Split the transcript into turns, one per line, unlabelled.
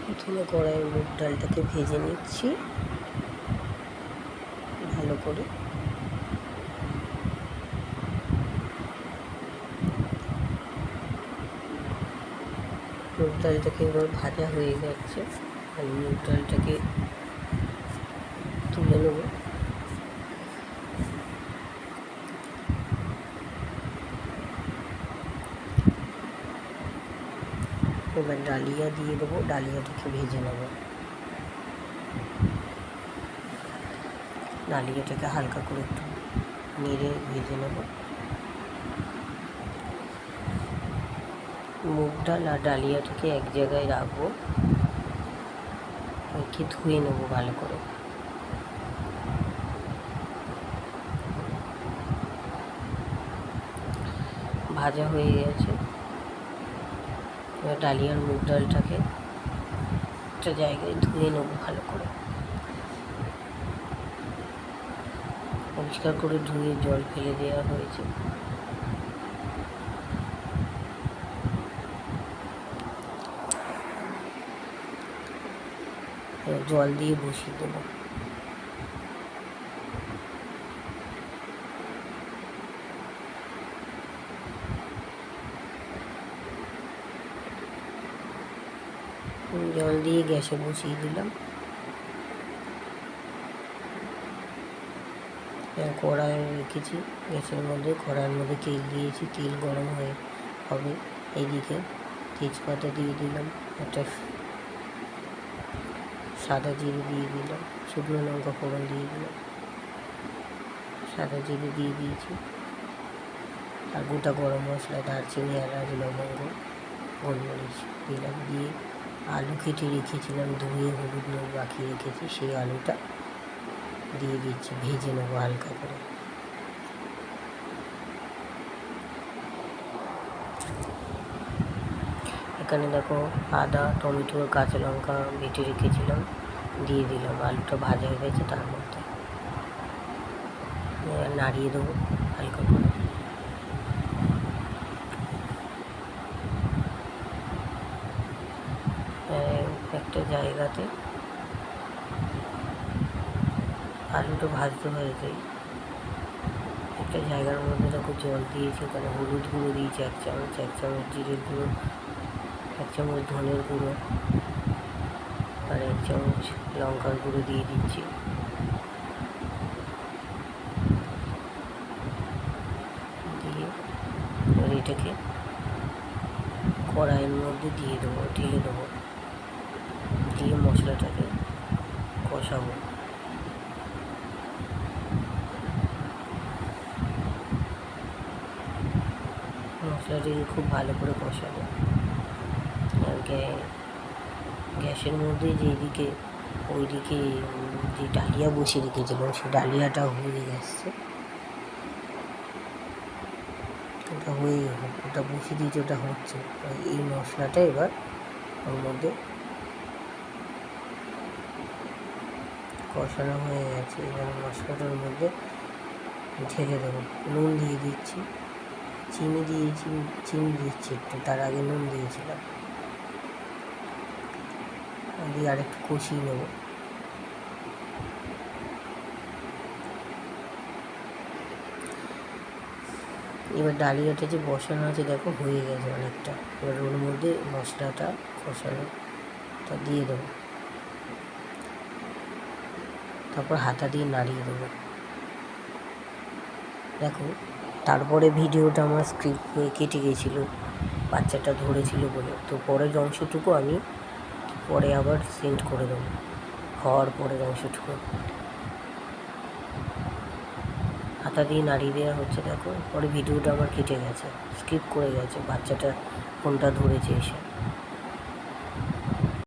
প্রথমে কড়াইয়ে মুগ ডালটাকে ভেজে নিচ্ছি ভালো করে। মুগ ডালটাকে এবার ভাজা হয়ে যাচ্ছে, আমি মুগ ডালটাকে তুলে নেব। এবার ডালিয়া দিয়ে দেবো, ডালিয়াটাকে ভেজে নেব। ডালিয়াটাকে হালকা করে একটু নেড়ে ভেজে নেব। মুগ ডাল আর ডালিয়াটাকে এক জায়গায় রাখবো, একে ধুয়ে নেবো ভালো করে। ভাজা হয়ে গেছে, এবার ডালিয়ার মুগ ডালটাকে একটা জায়গায় ধুয়ে নেবো ভালো করে। পরিষ্কার করে ধুয়ে জল ফেলে দেওয়া হয়েছে। জল দিয়ে বসিয়ে দেবো। জল দিয়ে গ্যাসে বসিয়ে দিলাম। কড়াই রেখেছি গ্যাসের মধ্যে, কড়াইয়ের মধ্যে তেল দিয়েছি, তেল গরম হয়ে হবে। এইদিকে তেজপাতা দিয়ে দিলাম, একটা সাদা জিরে দিয়ে দিলাম, শুকনো লঙ্কা ফোড়ন দিয়ে দিলাম, সাদা জিরে দিয়ে দিয়েছি, আর গোটা গরম মশলা, দারচিনি, এলাচ, লবঙ্গ, গোলমরিচ দিলাম। দিয়ে আলু কেটে রেখেছিলাম, ধুয়ে হলুদ নুন মাখিয়ে রেখেছি, সেই আলুটা দিয়ে দিচ্ছি, ভেজে নেবো হালকা করে। এখানে দেখো আদা, টমেটো, কাঁচা লঙ্কা বেটে রেখেছিলাম, দিয়ে দিলাম। আলুটা ভাজা হয়ে গেছে, তার মধ্যে নাড়িয়ে দেবো হালকা করে। একটা জায়গাতে আলুটা ভাজতে হয়েছে, একটা জায়গার মধ্যে দেখো জল দিয়েছি, ওখানে হলুদ গুঁড়ো দিয়েছি 1 চামচ, 1 চামচ জিরের গুঁড়ো, 1 চামচ ধনের গুঁড়ো, আর 1 চামচ লঙ্কার গুঁড়ো দিয়ে দিচ্ছি। দিয়ে এবার এটাকে কড়াইয়ের মধ্যে দিয়ে দেবো, ঢেলে দেবো, দিয়ে মশলাটাকে কষাবো। মশলাটাকে খুব ভালো করে কষাবো। গ্যাসের মধ্যে যেদিকে ওইদিকে যে ডালিয়া বসিয়ে রেখেছিলাম, সেই ডালিয়াটা হয়ে গেছে, ওটা বসিয়ে দিয়েছে, ওটা হচ্ছে। এই মশলাটা এবার ওর মধ্যে কষানো হয়ে গেছে, এবার মশলাটার মধ্যে ঢেলে দেবো। নুন দিয়ে দিচ্ছি, চিনি দিচ্ছি একটু, তার আগে নুন দিয়েছিলাম। দিয়ে আর একটু কষিয়ে নেব। এবার ডালিয়াটা যে বসানো আছে দেখো হয়ে গেছে অনেকটা, এবার ওর মধ্যে মশলাটা কষানোটা দিয়ে দেবো, তারপর হাতা দিয়ে নাড়িয়ে দেবো। দেখো তারপরে ভিডিওটা আমার স্ক্রিপ্ট হয়ে কেটে গেছিলো, বাচ্চাটা ধরেছিল বলে, তো পরের অংশটুকু আমি পরে আবার সেন্ড করে দেবো, খাওয়ার পরের অংশটুকু হাতা দিয়ে নাড়িয়ে দেওয়া হচ্ছে। দেখো পরে ভিডিওটা আমার কেটে গেছে, স্কিপ করে গেছে, বাচ্চাটা ফোনটা ধরেছে এসে।